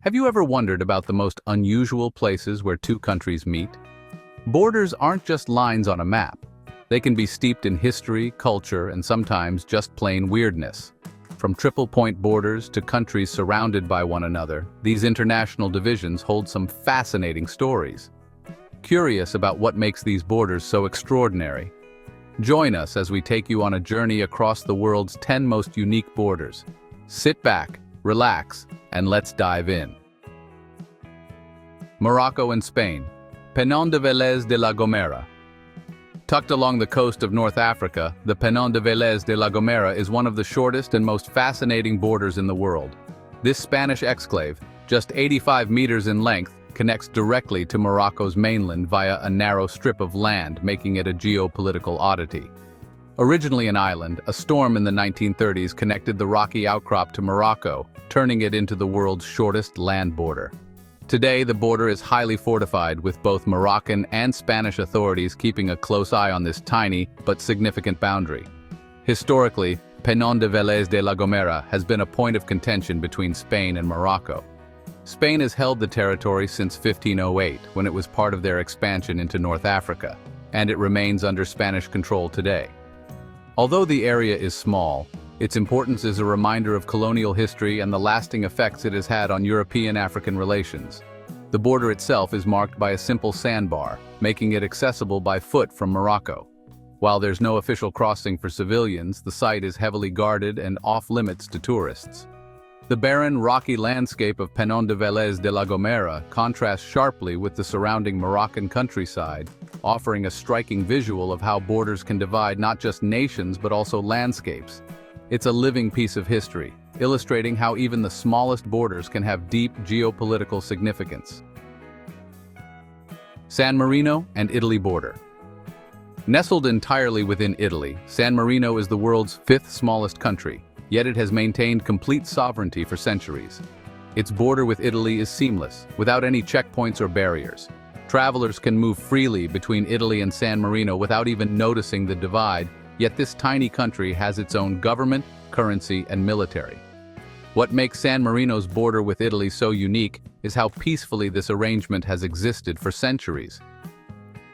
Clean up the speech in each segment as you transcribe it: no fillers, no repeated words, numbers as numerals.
Have you ever wondered about the most unusual places where two countries meet? Borders aren't just lines on a map. They can be steeped in history, culture, and sometimes just plain weirdness. From triple-point borders to countries surrounded by one another, these international divisions hold some fascinating stories. Curious about what makes these borders so extraordinary? Join us as we take you on a journey across the world's 10 most unique borders. Sit back, relax, and let's dive in. Morocco and Spain. Peñón de Vélez de la Gomera. Tucked along the coast of North Africa, the Peñón de Vélez de la Gomera is one of the shortest and most fascinating borders in the world. This Spanish exclave, just 85 meters in length, connects directly to Morocco's mainland via a narrow strip of land, making it a geopolitical oddity. Originally an island, a storm in the 1930s connected the rocky outcrop to Morocco, turning it into the world's shortest land border. Today, the border is highly fortified, with both Moroccan and Spanish authorities keeping a close eye on this tiny but significant boundary. Historically, Peñón de Vélez de la Gomera has been a point of contention between Spain and Morocco. Spain has held the territory since 1508, when it was part of their expansion into North Africa, and it remains under Spanish control today. Although the area is small, its importance is a reminder of colonial history and the lasting effects it has had on European-African relations. The border itself is marked by a simple sandbar, making it accessible by foot from Morocco. While there's no official crossing for civilians, the site is heavily guarded and off-limits to tourists. The barren, rocky landscape of Peñón de Vélez de la Gomera contrasts sharply with the surrounding Moroccan countryside, offering a striking visual of how borders can divide not just nations but also landscapes. It's a living piece of history, illustrating how even the smallest borders can have deep geopolitical significance. San Marino and Italy border. Nestled entirely within Italy, San Marino is the world's fifth smallest country, yet it has maintained complete sovereignty for centuries. Its border with Italy is seamless, without any checkpoints or barriers. Travelers can move freely between Italy and San Marino without even noticing the divide, yet this tiny country has its own government, currency, and military. What makes San Marino's border with Italy so unique is how peacefully this arrangement has existed for centuries.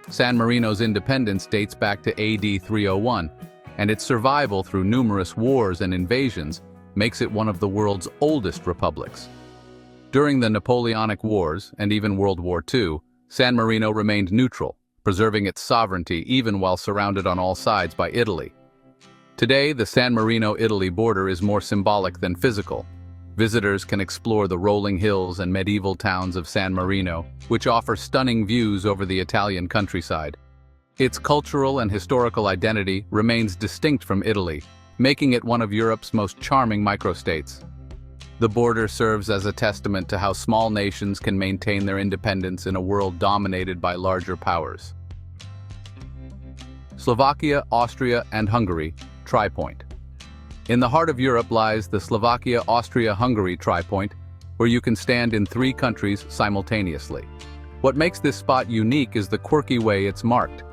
San Marino's independence dates back to AD 301, and its survival through numerous wars and invasions makes it one of the world's oldest republics. During the Napoleonic Wars, and even World War II, San Marino remained neutral, preserving its sovereignty even while surrounded on all sides by Italy. Today, the San Marino-Italy border is more symbolic than physical. Visitors can explore the rolling hills and medieval towns of San Marino, which offer stunning views over the Italian countryside. Its cultural and historical identity remains distinct from Italy, making it one of Europe's most charming microstates. The border serves as a testament to how small nations can maintain their independence in a world dominated by larger powers. Slovakia, Austria, and Hungary, Tri-Point. In the heart of Europe lies the Slovakia-Austria-Hungary Tri-Point, where you can stand in three countries simultaneously. What makes this spot unique is the quirky way it's marked.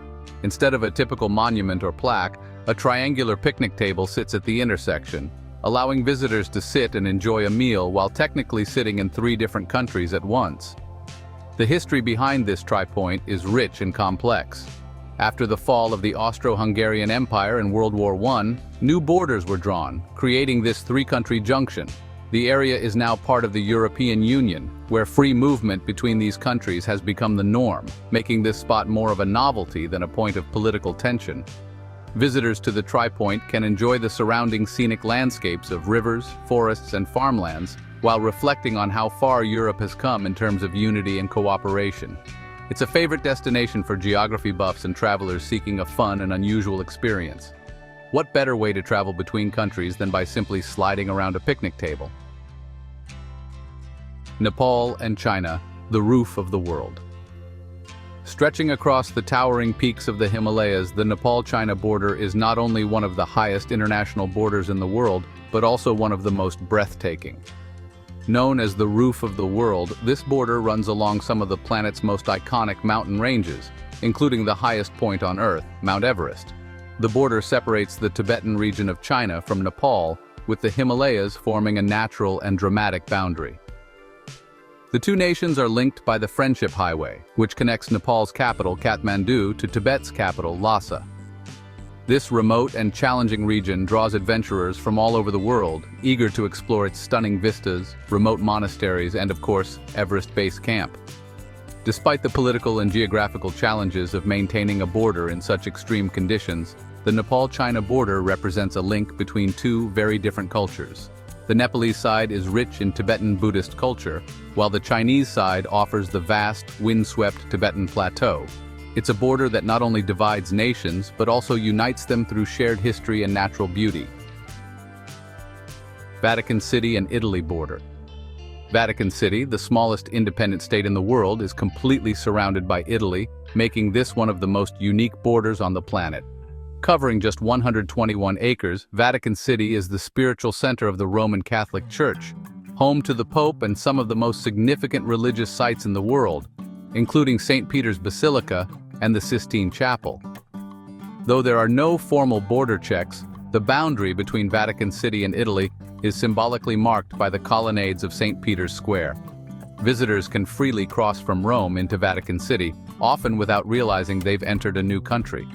Instead of a typical monument or plaque, a triangular picnic table sits at the intersection, allowing visitors to sit and enjoy a meal while technically sitting in three different countries at once. The history behind this tri-point is rich and complex. After the fall of the Austro-Hungarian Empire in World War I, new borders were drawn, creating this three-country junction. The area is now part of the European Union, where free movement between these countries has become the norm, making this spot more of a novelty than a point of political tension. Visitors to the Tri-Point can enjoy the surrounding scenic landscapes of rivers, forests, and farmlands, while reflecting on how far Europe has come in terms of unity and cooperation. It's a favorite destination for geography buffs and travelers seeking a fun and unusual experience. What better way to travel between countries than by simply sliding around a picnic table? Nepal and China, the roof of the world. Stretching across the towering peaks of the Himalayas, the Nepal-China border is not only one of the highest international borders in the world, but also one of the most breathtaking. Known as the roof of the world, this border runs along some of the planet's most iconic mountain ranges, including the highest point on Earth, Mount Everest. The border separates the Tibetan region of China from Nepal, with the Himalayas forming a natural and dramatic boundary. The two nations are linked by the Friendship Highway, which connects Nepal's capital, Kathmandu, to Tibet's capital, Lhasa. This remote and challenging region draws adventurers from all over the world, eager to explore its stunning vistas, remote monasteries, and of course, Everest Base Camp. Despite the political and geographical challenges of maintaining a border in such extreme conditions, the Nepal-China border represents a link between two very different cultures. The Nepalese side is rich in Tibetan Buddhist culture, while the Chinese side offers the vast, windswept Tibetan plateau. It's a border that not only divides nations, but also unites them through shared history and natural beauty. Vatican City and Italy border. Vatican City, the smallest independent state in the world, is completely surrounded by Italy, making this one of the most unique borders on the planet. Covering just 121 acres, Vatican City is the spiritual center of the Roman Catholic Church, home to the Pope and some of the most significant religious sites in the world, including St. Peter's Basilica and the Sistine Chapel. Though there are no formal border checks, the boundary between Vatican City and Italy is symbolically marked by the colonnades of St. Peter's Square. Visitors can freely cross from Rome into Vatican City, often without realizing they've entered a new country.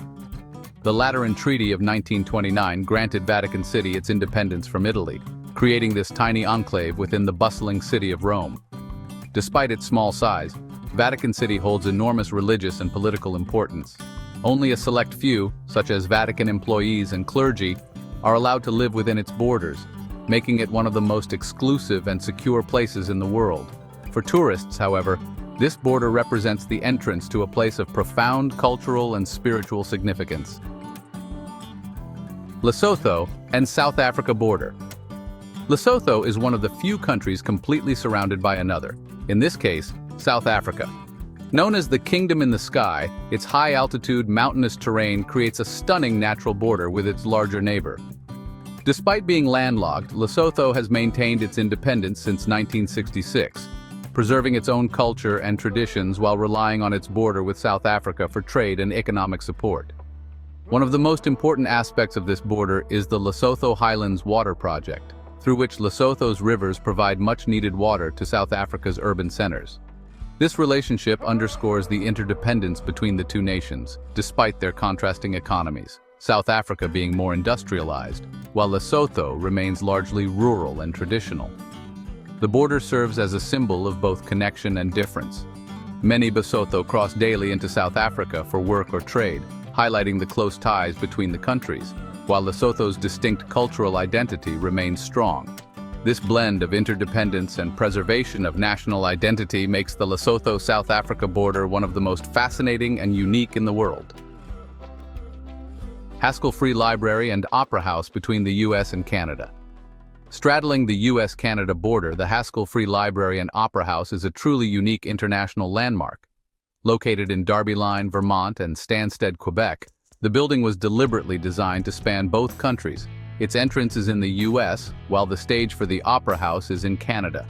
The Lateran Treaty of 1929 granted Vatican City its independence from Italy, creating this tiny enclave within the bustling city of Rome. Despite its small size, Vatican City holds enormous religious and political importance. Only a select few, such as Vatican employees and clergy, are allowed to live within its borders, making it one of the most exclusive and secure places in the world. For tourists, however, this border represents the entrance to a place of profound cultural and spiritual significance. Lesotho and South Africa border. Lesotho is one of the few countries completely surrounded by another, in this case, South Africa. Known as the Kingdom in the Sky, its high-altitude mountainous terrain creates a stunning natural border with its larger neighbor. Despite being landlocked, Lesotho has maintained its independence since 1966, preserving its own culture and traditions while relying on its border with South Africa for trade and economic support. One of the most important aspects of this border is the Lesotho Highlands Water Project, through which Lesotho's rivers provide much-needed water to South Africa's urban centers. This relationship underscores the interdependence between the two nations, despite their contrasting economies, South Africa being more industrialized, while Lesotho remains largely rural and traditional. The border serves as a symbol of both connection and difference. Many Basotho cross daily into South Africa for work or trade, highlighting the close ties between the countries, while Lesotho's distinct cultural identity remains strong. This blend of interdependence and preservation of national identity makes the Lesotho-South Africa border one of the most fascinating and unique in the world. Haskell Free Library and Opera House between the U.S. and Canada. Straddling the U.S.-Canada border, the Haskell Free Library and Opera House is a truly unique international landmark. Located in Darby-Line, Vermont and Stansted, Quebec, the building was deliberately designed to span both countries. Its entrance is in the U.S., while the stage for the Opera House is in Canada.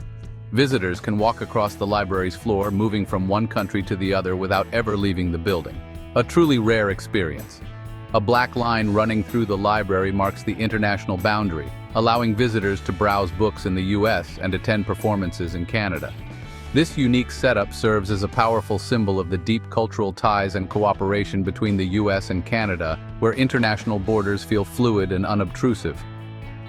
Visitors can walk across the library's floor, moving from one country to the other without ever leaving the building. A truly rare experience. A black line running through the library marks the international boundary, allowing visitors to browse books in the U.S. and attend performances in Canada. This unique setup serves as a powerful symbol of the deep cultural ties and cooperation between the U.S. and Canada, where international borders feel fluid and unobtrusive.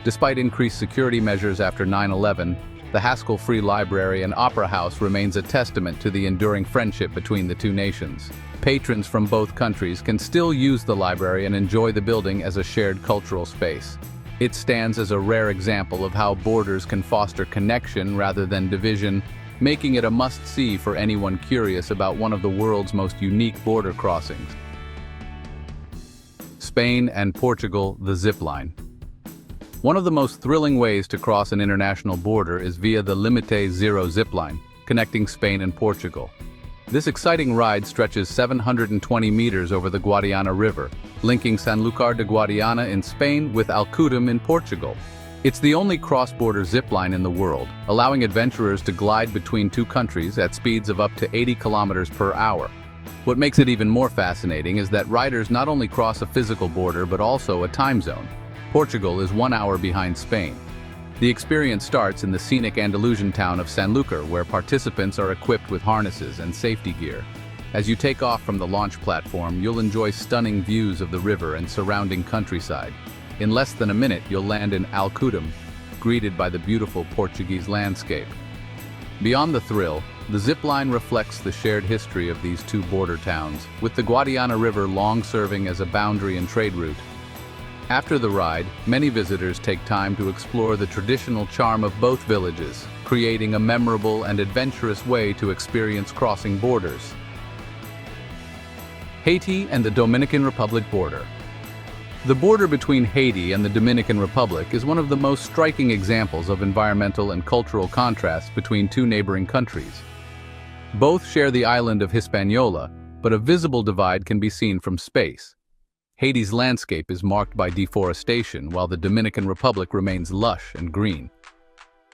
Despite increased security measures after 9/11, the Haskell Free Library and Opera House remains a testament to the enduring friendship between the two nations. Patrons from both countries can still use the library and enjoy the building as a shared cultural space. It stands as a rare example of how borders can foster connection rather than division, making it a must-see for anyone curious about one of the world's most unique border crossings. Spain and Portugal, the zip line. One of the most thrilling ways to cross an international border is via the Limite Zero zipline, connecting Spain and Portugal. This exciting ride stretches 720 meters over the Guadiana River, linking Sanlúcar de Guadiana in Spain with Alcúdim in Portugal. It's the only cross-border zipline in the world, allowing adventurers to glide between two countries at speeds of up to 80 kilometers per hour. What makes it even more fascinating is that riders not only cross a physical border but also a time zone. Portugal is 1 hour behind Spain. The experience starts in the scenic Andalusian town of Sanlúcar, where participants are equipped with harnesses and safety gear. As you take off from the launch platform, you'll enjoy stunning views of the river and surrounding countryside. In less than a minute, you'll land in Alcudum, greeted by the beautiful Portuguese landscape. Beyond the thrill, the zipline reflects the shared history of these two border towns, with the Guadiana River long serving as a boundary and trade route. After the ride, many visitors take time to explore the traditional charm of both villages, creating a memorable and adventurous way to experience crossing borders. Haiti and the Dominican Republic border. The border between Haiti and the Dominican Republic is one of the most striking examples of environmental and cultural contrast between two neighboring countries. Both share the island of Hispaniola, but a visible divide can be seen from space. Haiti's landscape is marked by deforestation, while the Dominican Republic remains lush and green.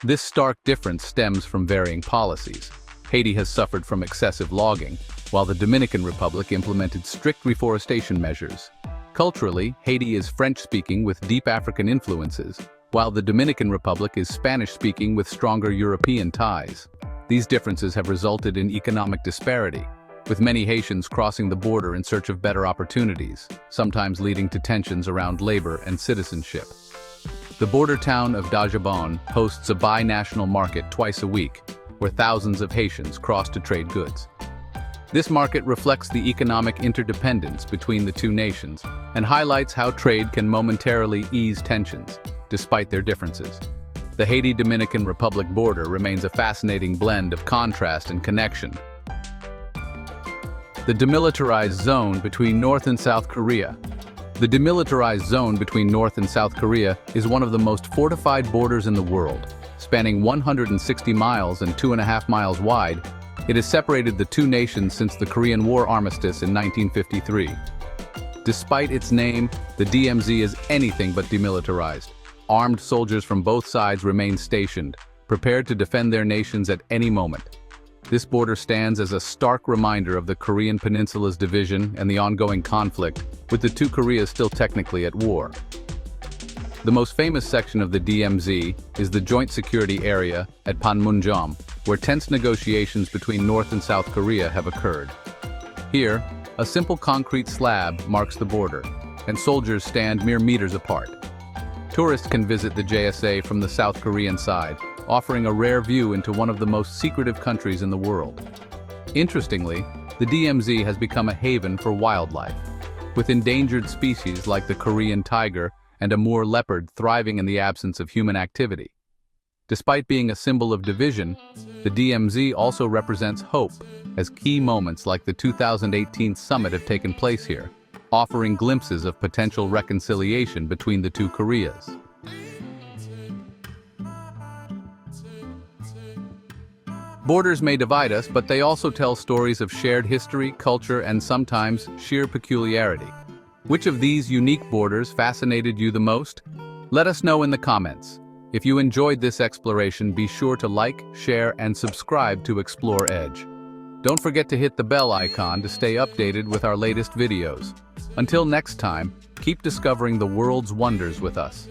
This stark difference stems from varying policies. Haiti has suffered from excessive logging, while the Dominican Republic implemented strict reforestation measures. Culturally, Haiti is French-speaking with deep African influences, while the Dominican Republic is Spanish-speaking with stronger European ties. These differences have resulted in economic disparity, with many Haitians crossing the border in search of better opportunities, sometimes leading to tensions around labor and citizenship. The border town of Dajabon hosts a bi-national market twice a week, where thousands of Haitians cross to trade goods. This market reflects the economic interdependence between the two nations and highlights how trade can momentarily ease tensions, despite their differences. The Haiti-Dominican Republic border remains a fascinating blend of contrast and connection. The demilitarized zone between North and South Korea. The demilitarized zone between North and South Korea is one of the most fortified borders in the world. Spanning 160 miles and 2.5 miles wide, it has separated the two nations since the Korean War armistice in 1953. Despite its name, the DMZ is anything but demilitarized. Armed soldiers from both sides remain stationed, prepared to defend their nations at any moment. This border stands as a stark reminder of the Korean Peninsula's division and the ongoing conflict, with the two Koreas still technically at war. The most famous section of the DMZ is the Joint Security Area at Panmunjom, where tense negotiations between North and South Korea have occurred. Here, a simple concrete slab marks the border, and soldiers stand mere meters apart. Tourists can visit the JSA from the South Korean side, offering a rare view into one of the most secretive countries in the world. Interestingly, the DMZ has become a haven for wildlife, with endangered species like the Korean tiger and Amur leopard thriving in the absence of human activity. Despite being a symbol of division, the DMZ also represents hope, as key moments like the 2018 summit have taken place here, offering glimpses of potential reconciliation between the two Koreas. Borders may divide us, but they also tell stories of shared history, culture, and sometimes sheer peculiarity. Which of these unique borders fascinated you the most? Let us know in the comments. If you enjoyed this exploration, be sure to like, share, and subscribe to Explore Edge. Don't forget to hit the bell icon to stay updated with our latest videos. Until next time, keep discovering the world's wonders with us.